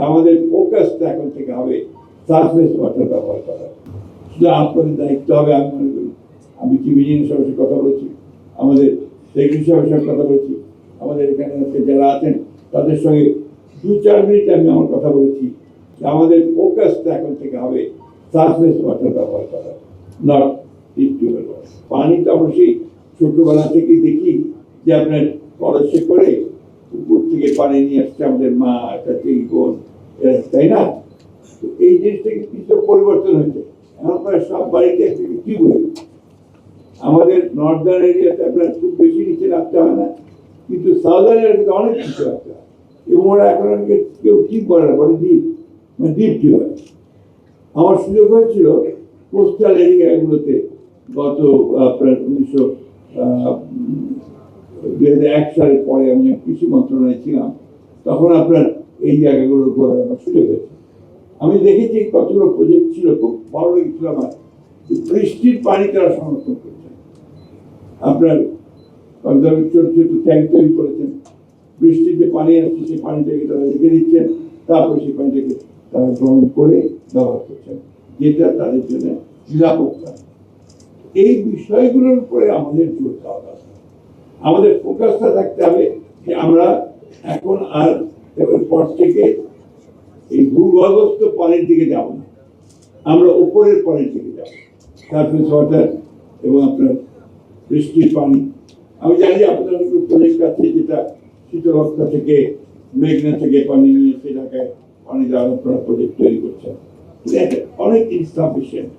আমাদের ফোকাসটা এখন থেকে হবে সারফেস ওয়াটার ব্যবহার করা। সেটা আপনাদের দায়িত্ব হবে। আমি মনে করি আমি টিভি সাহেবের কথা বলেছি, আমাদের সেক্রেটারি সাহেবের সঙ্গে কথা বলেছি, আমাদের এখানে যারা আছেন তাদের সঙ্গে 2-4 মিনিট আমি আমার কথা বলেছি যে আমাদের ফোকাসটা এখন থেকে হবে সারফেস ওয়াটার ব্যবহার করা, নট ডিপ টিউবওয়েল ওয়াটার। পানি তো আমরা সেই ছোটবেলা থেকেই দেখি যে আপনার কলসে করে উপর থেকে পানি নিয়ে আসছে আমাদের মা, চাচি, বোন, তাই না? তো এই জিনিসটাকে কিছু পরিবর্তন হয়েছে। এখন প্রায় সব বাড়িতে টিউবওয়েল। আমাদের নর্দার্ন এরিয়াতে আপনার খুব বেশি নিচে রাখতে হয় না, কিন্তু সাউদার্ন এরিয়াতে অনেক নিচে রাখতে হয়। এবং ওরা এখন কেউ কি করে না, বলে ডিপ, মানে ডিপ টিউবওয়েল। আমার সুযোগ হয়েছিল কোস্টাল এরিয়াগুলোতে গত আপনার 2001 সালের পরে আমি কৃষি মন্ত্রণালয়ে ছিলাম, তখন আপনার এই জায়গাগুলো ঘোরার আমার সুযোগ হয়েছে। আমি দেখেছি কতগুলো প্রজেক্ট ছিল, খুব ভালো লেগেছিল আমার। বৃষ্টির পানি তারা সংরক্ষণ করছেন, আপনার ছোট ছোট ট্যাঙ্ক তৈরি করেছেন, বৃষ্টির যে পানি আসছে সেই পানিটাকে তারা রেখে দিচ্ছেন, তারপরে সেই পানিটাকে তারা গ্রহণ করে ব্যবহার করছেন, যেটা তাদের জন্য নিরাপত্তা। এই বিষয়গুলোর উপরে আমাদের জোর দেওয়া দরকার। আমাদের ফোকাসটা থাকতে হবে যে আমরা এখন আর পর থেকে এই ভূগর্ভস্থ পানির দিকে যাব না, আমরা উপরের পানির দিকে যাব, সারফেস ওয়াটার এবং আপনার বৃষ্টির পানি। আমি জানি আপনাদের অনেক প্রজেক্ট আছে যেটা শীতলক্ষা থেকে, মেঘনা থেকে পানি নিয়ে সে ঢাকায় পানি দেওয়ার আপনারা প্রজেক্ট তৈরি করছেন, অনেক ইনসাফিসিয়েন্ট,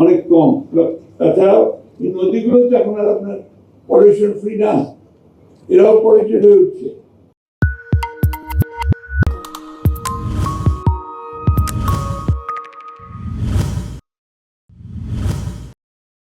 অনেক কম। তাছাড়াও এই নদীগুলো তো এখন আর আপনার পলিউশন ফ্রি না, এরাও পলিউটেড হয়ে উঠছে।